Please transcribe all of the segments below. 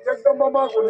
जगदंबा मागून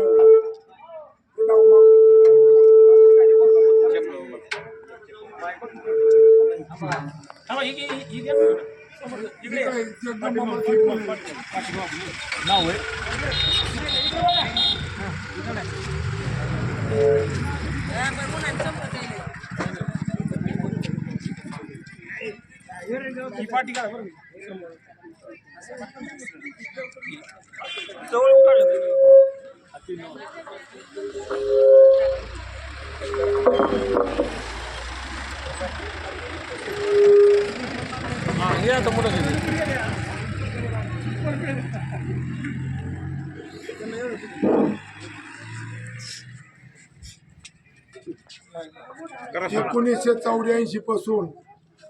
(1984) पासून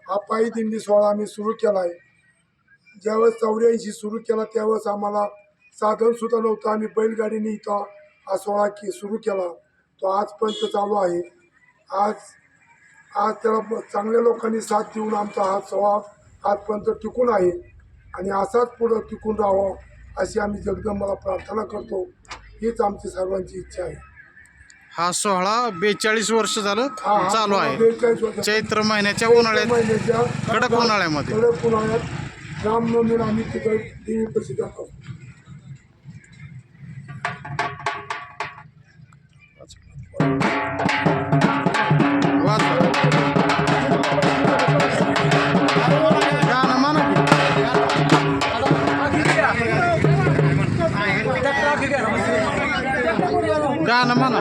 हा पायी दिंडी सोहळा आम्ही सुरू केलाय. ज्यावेळेस 84 सुरू केला त्यावेळेस आम्हाला साधन सुद्धा नव्हतं. आम्ही बैलगाडीने इथं हा सोहळा सुरू केला. तो आजपर्यंत चालू आहे. आज त्याला चांगल्या लोकांनी साथ देऊन आमचा हा सोहळा आजपर्यंत टिकून आहे आणि असाच पुढं टिकून राहावा अशी आम्ही जगदंबाला प्रार्थना करतो. हीच आमची सर्वांची इच्छा आहे. हा सोहळा 42 वर्ष झालं चालू आहे. 42 वर्ष चैत्र महिन्याच्या उन्हाळ्यात, कडक उन्हाळ्यामध्ये. कडक उन्हाळ्यात रामनवमीला आम्ही तिथं देवीपाशी जातो. गाणं म्हणा.